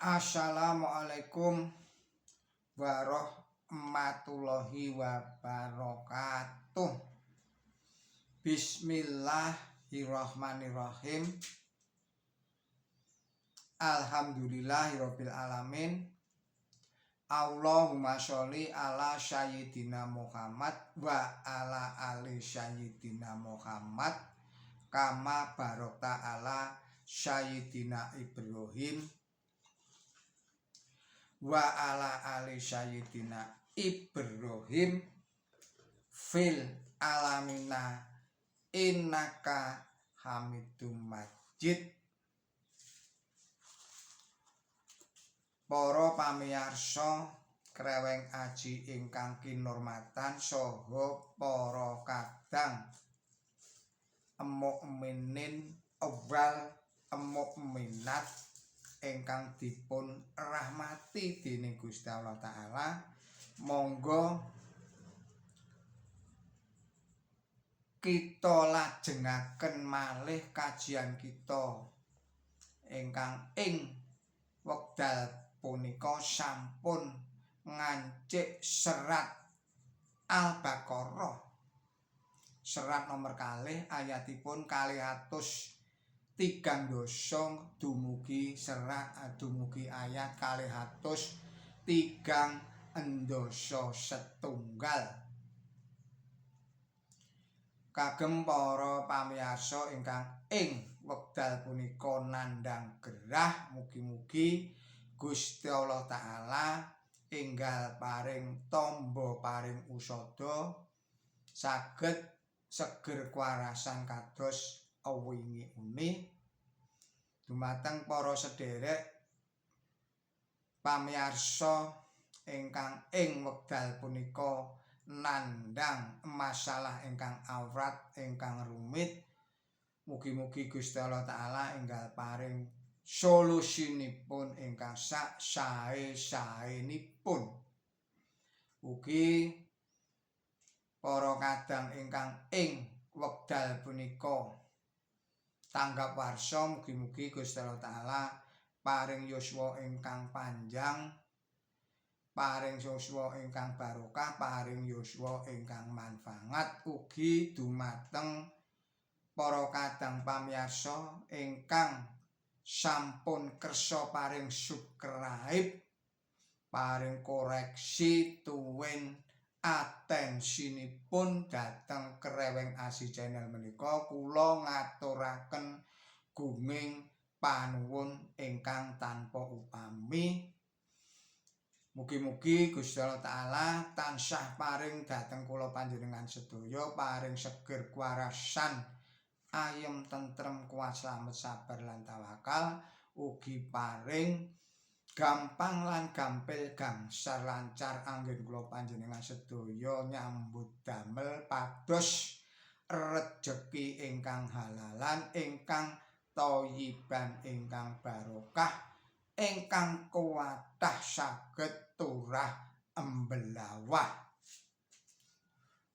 Assalamualaikum warahmatullahi wabarakatuh. Bismillahirrahmanirrahim. Alhamdulillahirabbil alamin. Allahumma sholli ala sayyidina Muhammad wa ala ali sayyidina Muhammad kama barokta ala sayyidina Ibrahim wa ala ali sayyidina Ibrahim fil alamina innaka hamidum majid. Para pamirsa kreweng aji ingkang kinurmatan saha para kadang mukminin wal mukminat ingkang dipun rahmati dening Gusti Allah Ta'ala, monggo kita lajengaken malih kajian kita ingkang ing wekdal punika sampun ngancik serat Al-Baqarah serat nomor 2 ayatipun 230 dumugi serat dumugi ayat 231. Kagem para pamirsa ingkang ing wekdal punika nandhang gerah, mugi-mugi Gusti Allah Ta'ala enggal paring tamba paring usada saged seger kwarasan kados wingi uni. Dumateng para sederek pamirsa ingkang ing wekdal punika nandhang masalah ingkang awrat ingkang rumit, mugi-mugi Gusti Allah Ta'ala enggal paring solusinipun ingkang sak sae-saenipun. Ugi para kadang ingkang ing wekdal punika tanggap warsa, mugi-mugi Gusti Allah Ta'ala paring yuswa ingkang panjang, paring yuswa ingkang barokah, paring yuswa ingkang manfaat. Ugi dumateng para kadang pamirsa ingkang sampun kersa paring subscribe, paring koreksi tuwin atensinipun dhateng Kreweng Asi channel menika, kula ngaturaken gunging panuwun ingkang tanpa upami. Mugi-mugi Gusti Allah Ta'ala tansah paring dhateng kula panjenengan sedaya paring seger kwarasan, ayem tentrem kuat slamet sabar lan tawakal. Ugi paring gampang lan gampil gangsar lancar anggen kula panjenengan sedaya nyambut damel pados rejeki ingkang halalan, ingkang thayyiban, ingkang barokah, ingkang kuwatah saged turah embelawah.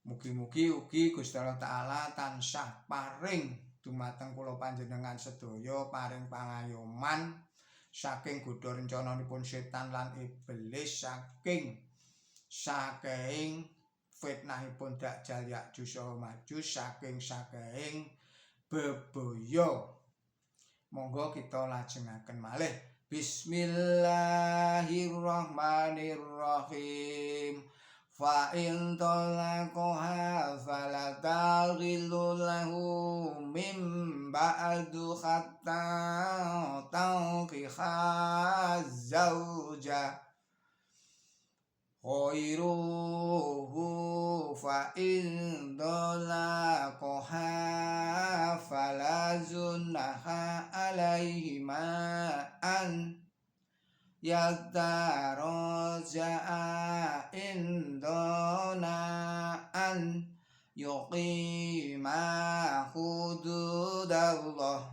Mugi-mugi ugi Gusti Allah Ta'ala tansah paring dumateng kula panjenengan sedaya paring pangayoman saking godha rencananipun setan lan iblis, saking sakehing fitnahipun Dajjal Ya'juj wa Ma'juj, saking sakehing bebaya. Monggo kita lajengaken malih. Bismillahirrahmanirrahim. Fa in talaqaha fala taghillu lahu min ba'du hatta tankiha zawja ghairuhu. Fa in talaqaha fala junaha alaihima an yataraja'a indana an yuqima hududallah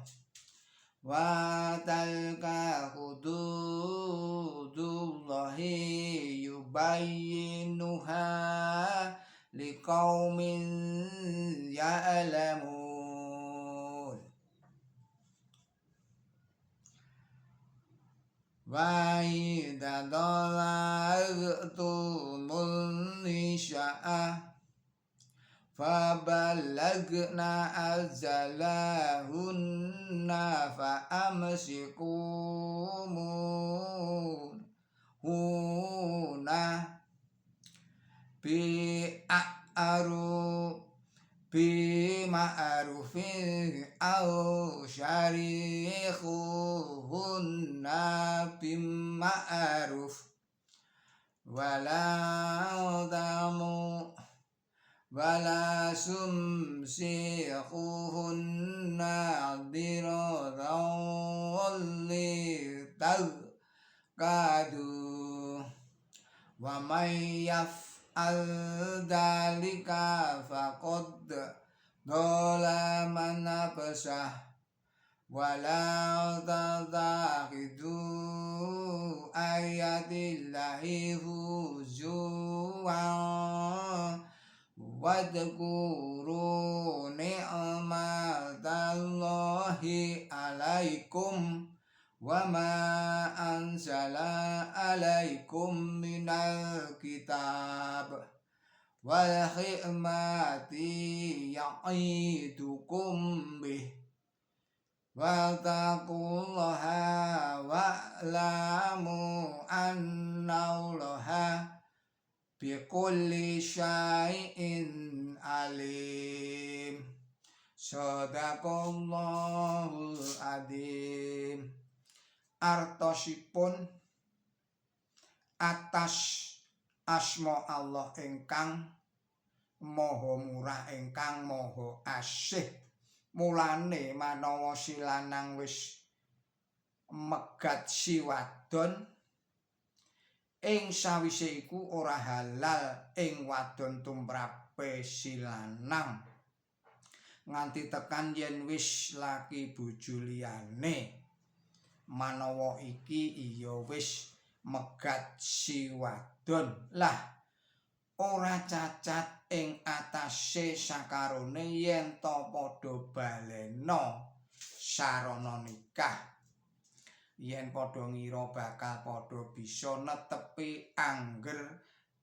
wa talka hududullahi yubayyinuha liqaumin ya'lamun. wa idza talaqtumul nisaa fabalagna ajalahunna faamsikuhunna bima'rufin aw syarikhuhunna bima'ruf wala sumsikuhunna diradaw litagkadu wa may yaf'al dzalika faqad dzalama nafsah wala tattakhidu ayatillahi huzuwan wadhkuru ni'matallahi alaikum wa ma anzala alaikum minal kitab wal hikmati ya'idukum bih wa taqullaha wa'lamu annallaha bikulli syai'in alim. Shadaqallahul adzim. Artosipun atas asma Allah ingkang maha murah ingkang maha asih. Mulane manawa si lanang wis megat si wadon ing sawise iku ora halal ing wadon tumrape si lanang nganti tekan yen wis laki bojo liyane manawa iki iya wis megat si wadon lah ora cacat ing atase sakarone yen to padha balena sarana nikah yen padha ngira bakal padha bisa netepi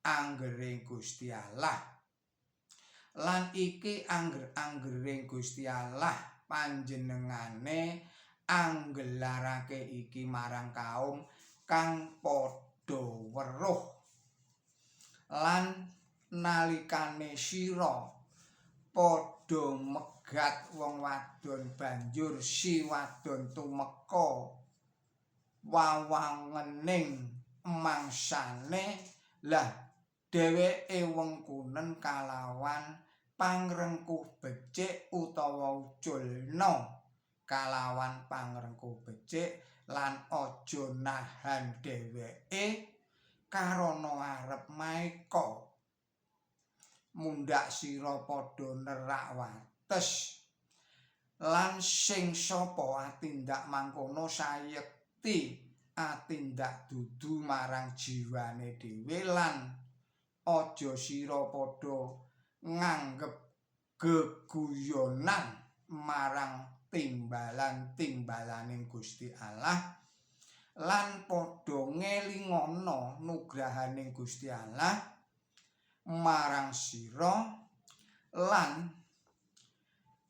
anggering Gusti Allah lan iki anggering Gusti Allah panjenengane anggelarake iki marang kaum kang padha weruh lan nalikane sira padha megat wong wadon banjur si wadon tumeka wawangening mangsane lah dheweke wengkunen kalawan pangrengkuh becik utawa uculna kalawan pangrengkuh becik lan aja nahan dheweke karana arep maeka mundhak sira padha nerak wates lan sing sapa atindak mangkono sayekti atindak dudu marang jiwane dhewe lan aja sira padha nganggep geguyonan marang timbalan-timbalaning Gusti Allah lan padha ngelingana nugrahaning Gusti Allah marang sira lan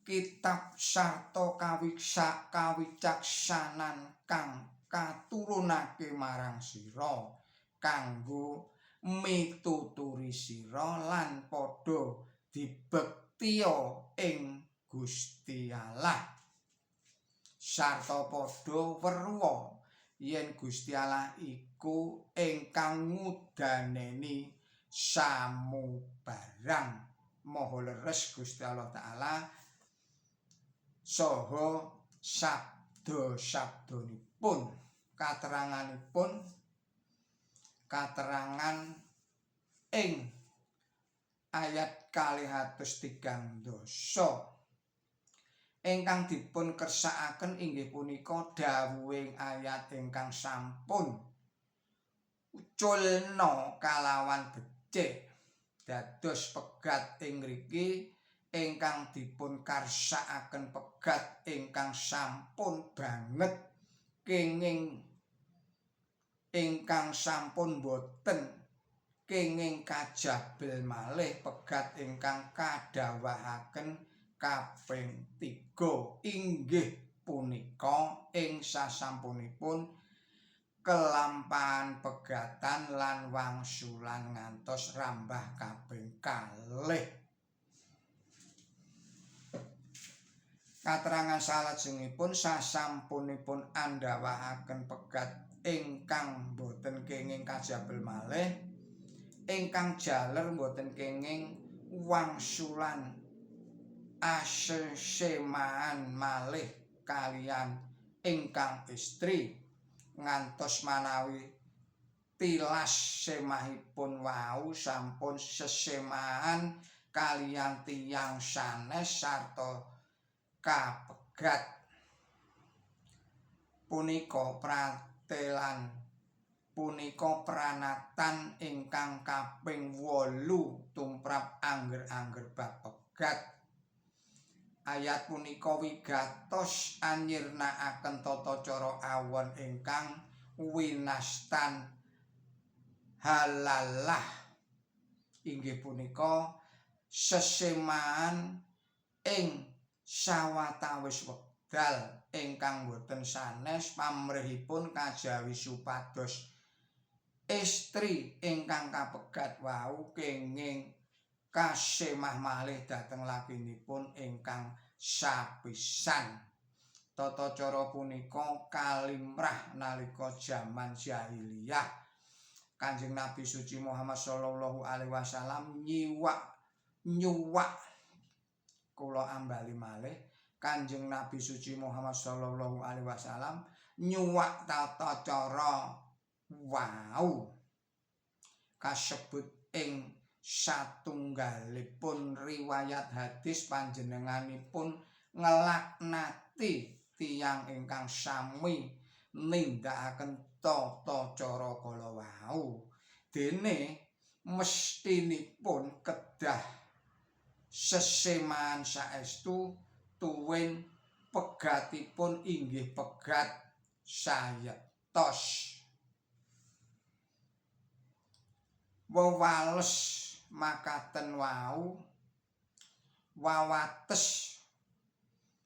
kitab sarta kawicaksanan kang katurunake marang sira kanggo mituturi sira lan padha dibektiya ing Gusti Allah sarta padha weruh yen Gusti Allah iku ingkang ngudaneni samubarang maha leres Gusti Allah taala saha sabda-sabdanipun katerangan ing ayat 230 ingkang dipun kersakaken inggih punika dawuhing ayat ingkang sampun uculna kalawan becik dados pegat ing mriki ingkang dipun karsakaken pegat ingkang sampun banget kenging ingkang sampun boten kenging kajabel malih pegat ingkang kadhawahaken kaping 3 inggih punika ing sasampunipun kelampahan pegatan lan wangsulan ngantos rambah kaping 2. Katerangan salajengipun sasampunipun andhawahaken pegat ingkang boten kenging kajabel malih ingkang jaler boten kenging wangsulan asesemaan malih kaliyan ingkang istri ngantos manawi tilas semahipun wau sampun sesemaan kaliyan tiyang sanes sarta kapegat punika pratelan punika pranatan ingkang kaping 8 tumrap angger-angger bab pegat. Ayat punika wigatos anyirnakaken tata cara awon ingkang winastan halalah inggih punika sesemaan ing sawatawis wekdal ingkang boten sanes pamrihipun kajawi supados istri ingkang kapegat wau kenging kasemah malih dhateng lakinipun ingkang sapisan. Tata cara punika kalimrah nalika jaman jahiliyah. Kanjeng Nabi suci Muhammad sallallahu alaihi wasallam nyuwak kula ambali malih Kanjeng Nabi suci Muhammad sallallahu alaihi wasallam nyuwak tata cara wau kasebut ing satunggalipun riwayat hadis panjenenganipun ngelaknati tiyang ingkang sami nindakaken tata cara kala wau dene mestinipun kedah sesemaan saestu tuwin pegatipun inggih pegat sayetos. Wewales makaten wau wawates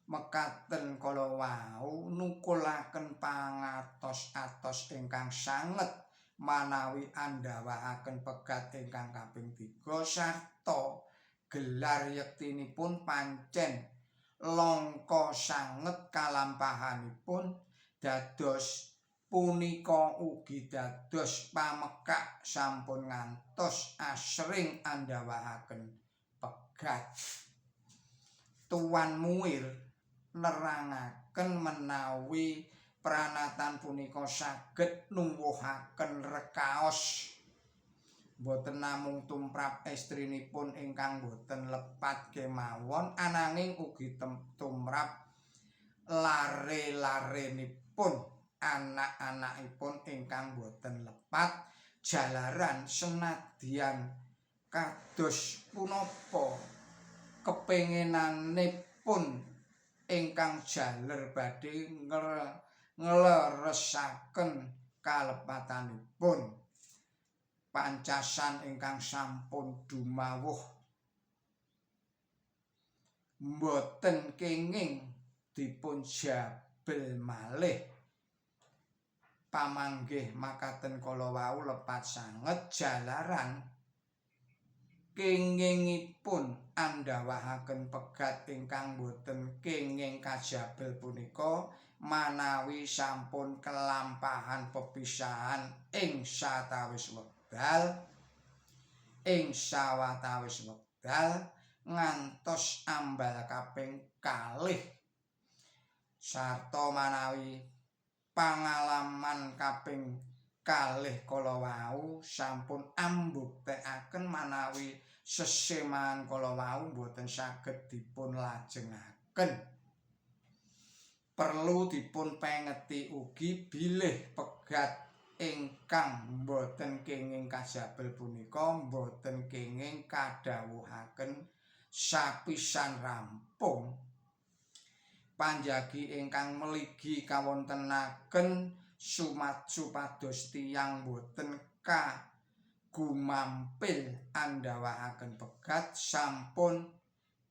mekaten kala wau nukulaken pangatos-atos ingkang sanget manawi andhawahaken pegat ingkang kaping 3 sarta gelar yektinipun pancen langka sanget kalampahanipun dados punika ugi dados pamekak sampun ngantos asring andhawahaken pegat. Tuan Muir nerangaken menawi pranatan punika saged nuwuhaken rekaos boten namung tumrap estrinipun ingkang boten lepat kemawon ananging ugi tumrap lare-larenipun anak-anakipun ingkang boten lepat jalaran senadyan kados punapa kepenginanipun ingkang jaler badhe ngleresaken kalepatanipun pancasan ingkang sampun dumawuh mboten kenging dipun jabel malih pamanggih makaten kala wau lepat sanget jalaran kengingipun andhawahaken pegat ingkang boten kenging kajabel punika manawi sampun kelampahan pepisahan ing satawis wekdal ngantos ambal kaping 2 sarta manawi pangalaman kaping 2 kala wau sampun ambuktekaken manawi sesemaan kala wau boten saged dipun lajengaken. Perlu dipun pengeti ugi bilih pegat ingkang boten kenging kajabel punika boten kenging kadhawuhaken sapisan rampung panjagi ingkang mligi kawontenaken supados tiyang boten gumampil andhawakaken pegat sampun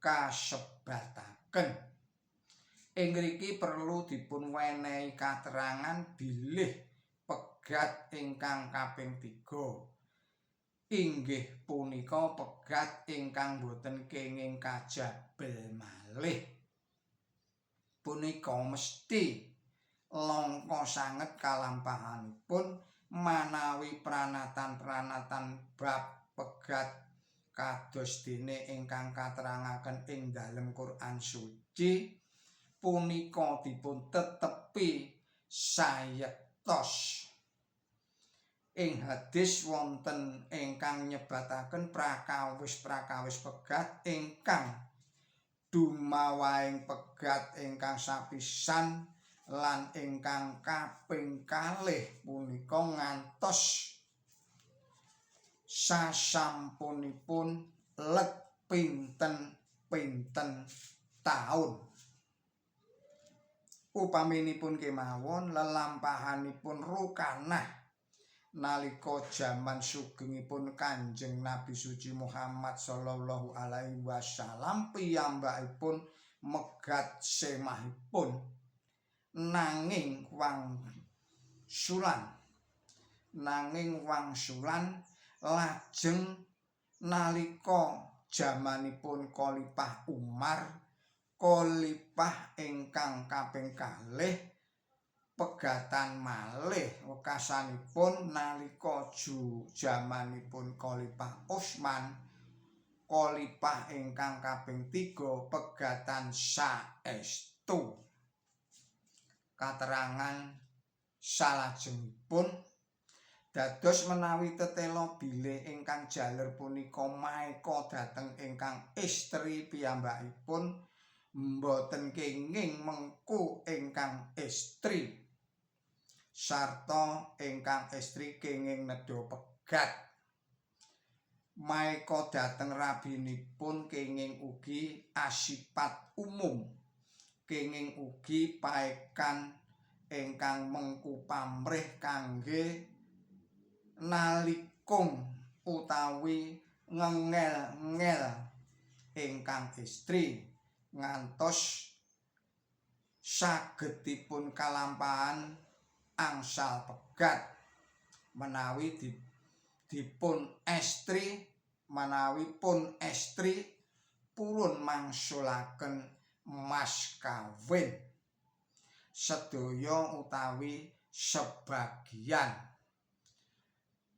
kasebataken. Ing mriki perlu dipun wenehi katerangan bilih pegat ingkang kaping 3 inggih punika pegat ingkang boten kenging kajabel malih. Punika mesti langka sanget kalampahanipun manawi pranatan-pranatan bab pegat kados dene ingkang katerangaken ing dalem Quran suci punika dipun tetepi sayektos. Ing hadis wonten ingkang nyebataken prakawis-prakawis pegat ingkang dumawaing pegat ingkang sapisan lan ingkang kaping 2 punika ngantos sasampunipun leg pinten-pinten taun. Upaminipun kemawon lelampahanipun Rukanah nalika jaman sugengipun Kanjeng Nabi suci Muhammad sallallahu alaihi wasallam piyambakipun megat semahipun nanging wangsulan lajeng nalika jamanipun Khalifah Umar Khalifah ingkang kaping 2 pegatan malih wekasanipun nalika jamanipun Khalifah Utsman Khalifah ingkang kaping 3 pegatan saestu. Katerangan salajengipun dados menawi tetela bilih ingkang jaler punika maeka dhateng ingkang istri piyambakipun mboten kenging mengku ingkang istri sarta ingkang istri kenging nedha pegat maeka dhateng rabinipun kenging ugi asipat umum kenging ugi paekan ingkang mengku pamrih kangge nalikung utawi ngengel-ngel ingkang istri ngantos sagedipun kalampahan angsal pegat menawi dipun estri purun mangsulaken mas kawin sedaya utawi sebagian.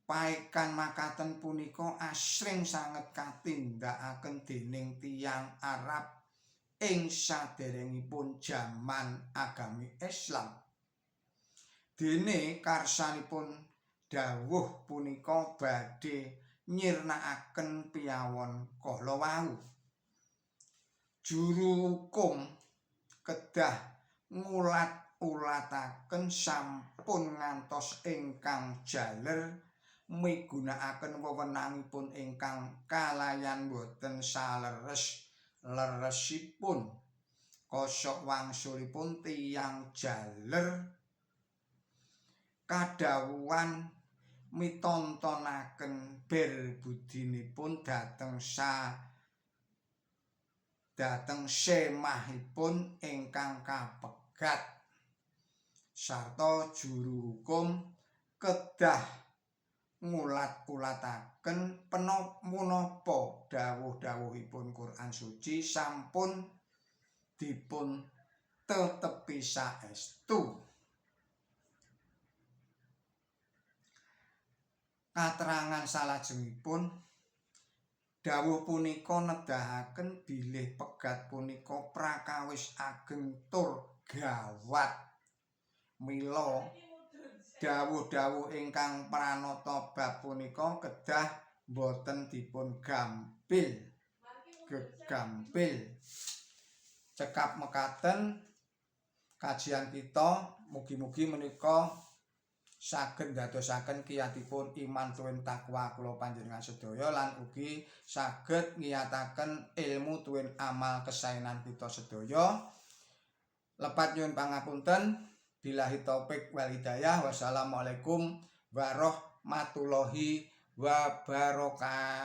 Paekan makaten punika asring sanget katindakaken dening tiyang Arab ing saderengipun jaman agami Islam. Dene karsanipun dawuh punika badhe nyirnakaken piyawon kala wau. Juru hukum kedah ngulat-ulataken sampun ngantos ingkang jaler migunakaken wewenangipun ingkang kalayan boten saleres-leresipun kosok wangsulipun tiyang jaler kadhawuhan mitontonaken berbudinipun dhateng semahipun ingkang kapegat sarta juru hukum kedah ngulat-ulataken menapa dawuh-dawuhipun Quran suci sampun dipun tetepi saestu. Katerangan salajengipun dawuh punika nedahaken bilih pegat punika prakawis ageng tur gawat. Mila dawuh-dawuh ingkang pranata bab punika kedah boten dipun gegampil. Cekap mekaten kajian kita mugi-mugi menika saged ndadosaken kiyatipun iman tuwin takwa kula panjenengan sedaya lan ugi saged ngiyataken ilmu tuwin amal kesaenan kita sedaya. Lepat nyuwun pangapunten. Billahi taufik wal hidayah. Wassalamualaikum warahmatullahi wabarakatuh.